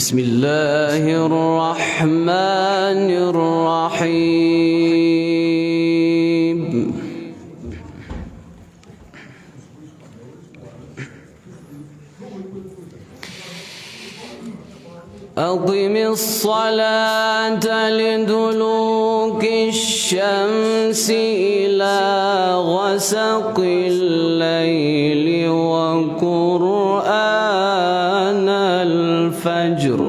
بسم الله الرحمن الرحيم. أقم الصلاة لدلوك الشمس إلى غسق الليل وقرآن الفجر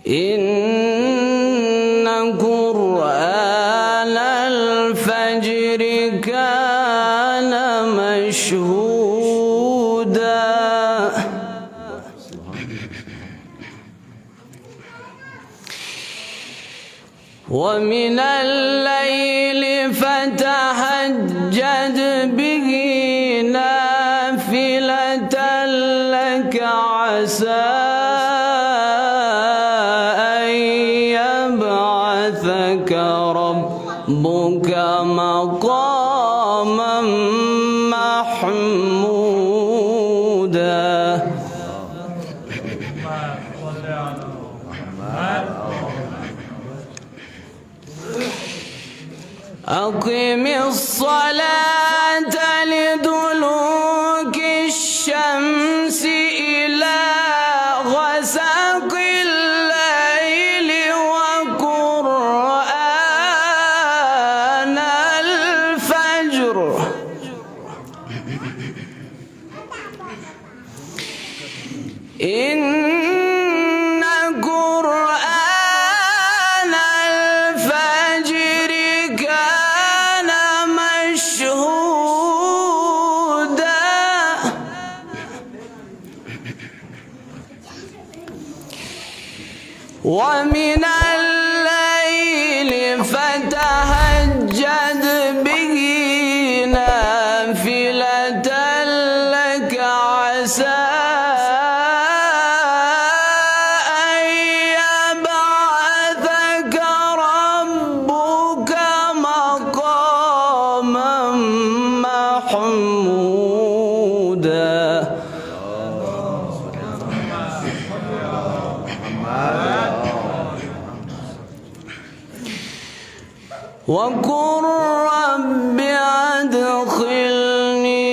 إن قرآن الفجر كان مشهودا ومن الليل فتهجد به نافلة لك عسى أن يبعثك ربك مقاما محمودا. أقم الصلاة لدلوك الشمس إلى غسق الليل وقرآن الفجر إن قرآن الفجر كان مشهودا ومن الليل فتهجد به نافلة لك عسى أن يبعثك ربك مقاما محمودا. وقل رب أدخلني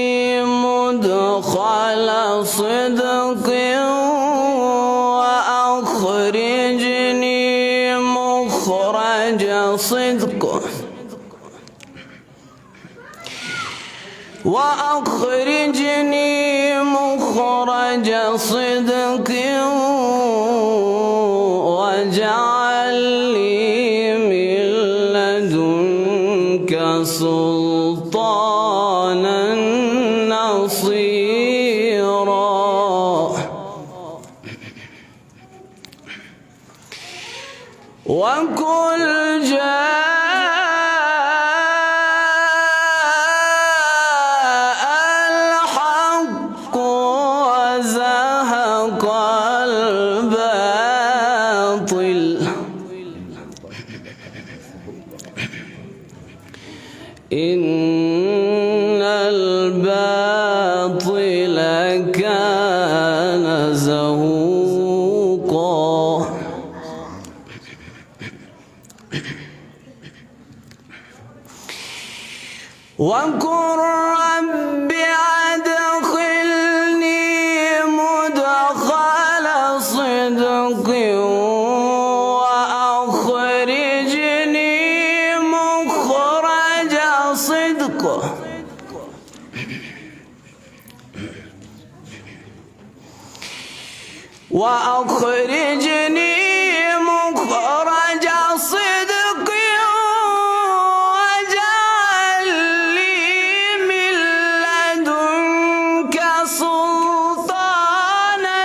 مدخل صدق وأخرجني مخرج صدق وأخرجني مخرج صدق واجعل لي من لدنك سلطانا نصيرا. وقل جاء الحق وزهق الباطل إن الباطل كان زهوقا. وقل رب أدخلني مدخل صدق وأخرجني مخرج صدق وأخرجني مخرج صدق واجعل لي من لدنك سلطانا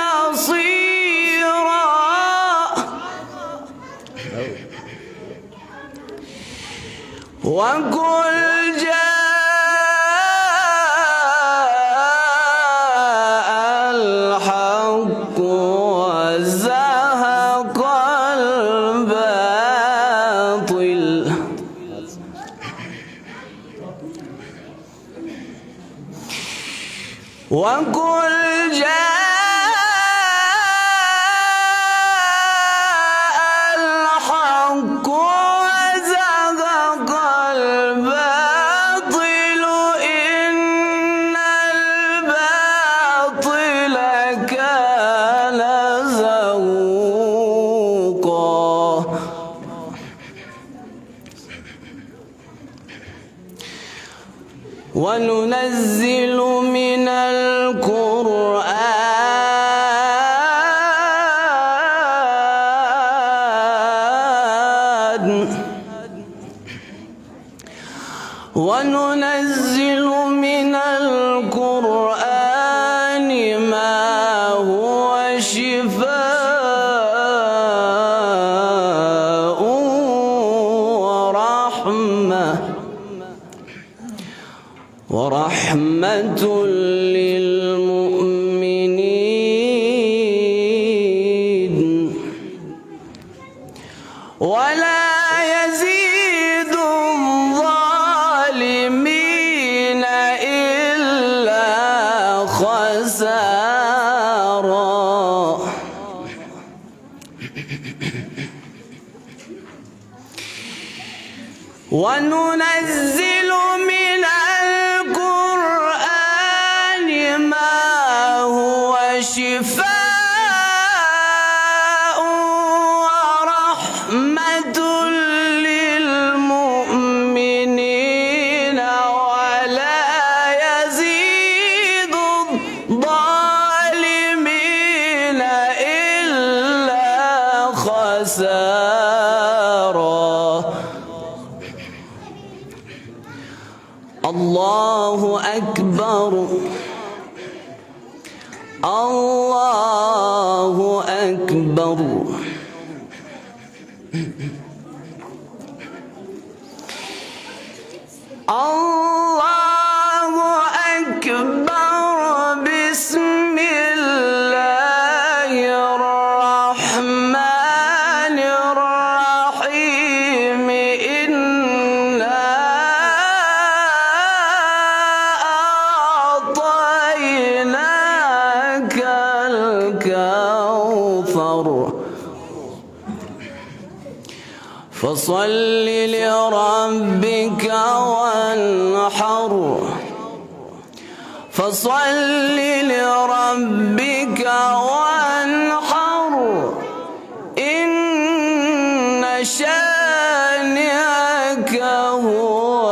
نصيرا. وقل جاء الحق وزهق الباطل وقل جاء الحق وزهق الباطل إن الباطل كان زهوقا وننزل من القرآن ما هو شفاء ورحمة للمؤمنين ولا يزيد الظالمين إلا خسارا وننزل من القرآن ما هو شفاء ورحمة للمؤمنين ولا يزيد الظالمين إلا خسارا. الله أكبر الله أكبر الله أكبر بسم الله الرحمن الرحيم إنا أعطيناك الكوثر فصل لربك وانحر فصل لربك وانحر إن شانئك هو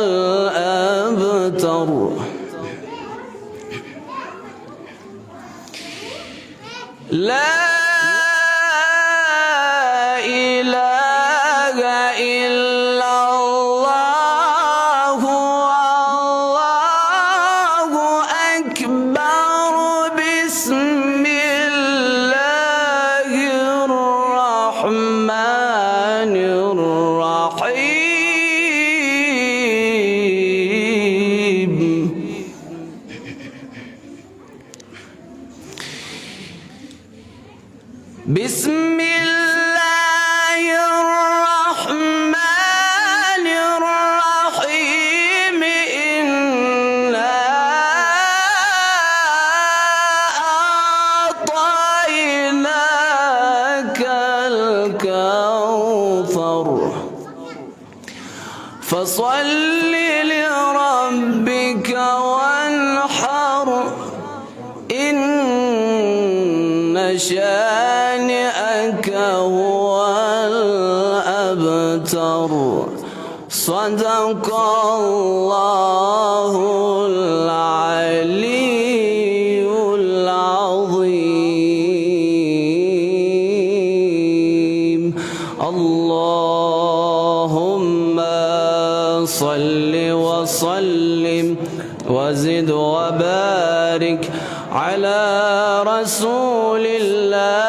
الأبتر. لا إله إلا الله والله أكبر بسم الله الرحمن الرحيم. بسم الله الرحمن الرحيم إنا أعطيناك الكوثر فصل لربك وانحر إن شانئك هو الأبتر. صدق الله العلي العظيم. اللهم صل وسلم وزد وبارك على رسول الله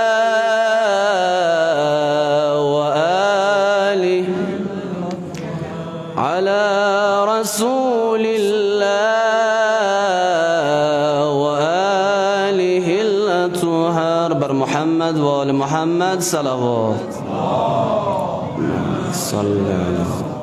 وآله على رسول الله وآله الأطهار بر محمد وآل محمد صلوات. صلى الله عليه وسلم.